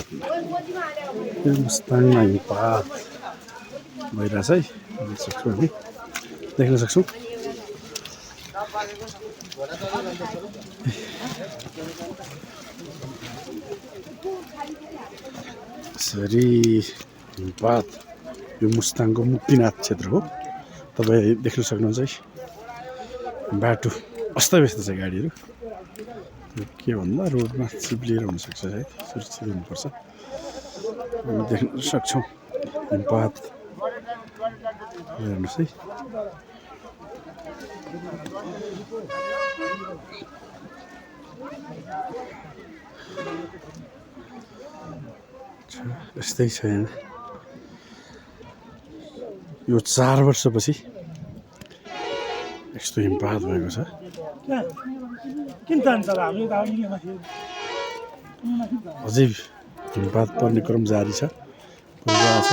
मुस्ताङमा हिमपात भइरहेछ है, सक्छौँ हामी देख्न सक्छौँ। यसरी हिमपात यो मुस्ताङको मुक्तिनाथ क्षेत्र हो। तपाईँ देख्न सक्नुहुन्छ है, बाटो अस्तव्यस्त छ, गाडीहरू के भन्दा रोडमा चिप्लिएर हुनसक्छ, सायद सुरक्षित हुनुपर्छ। हामी देख्न सक्छौँ हिमपात हेर्नुहोस् है। यस्तै छ यहाँ। यो 4 वर्षपछि यस्तो हिमपात भएको छ। अझै हिमपात पर्ने क्रम जारी छ, परिरहेको छ।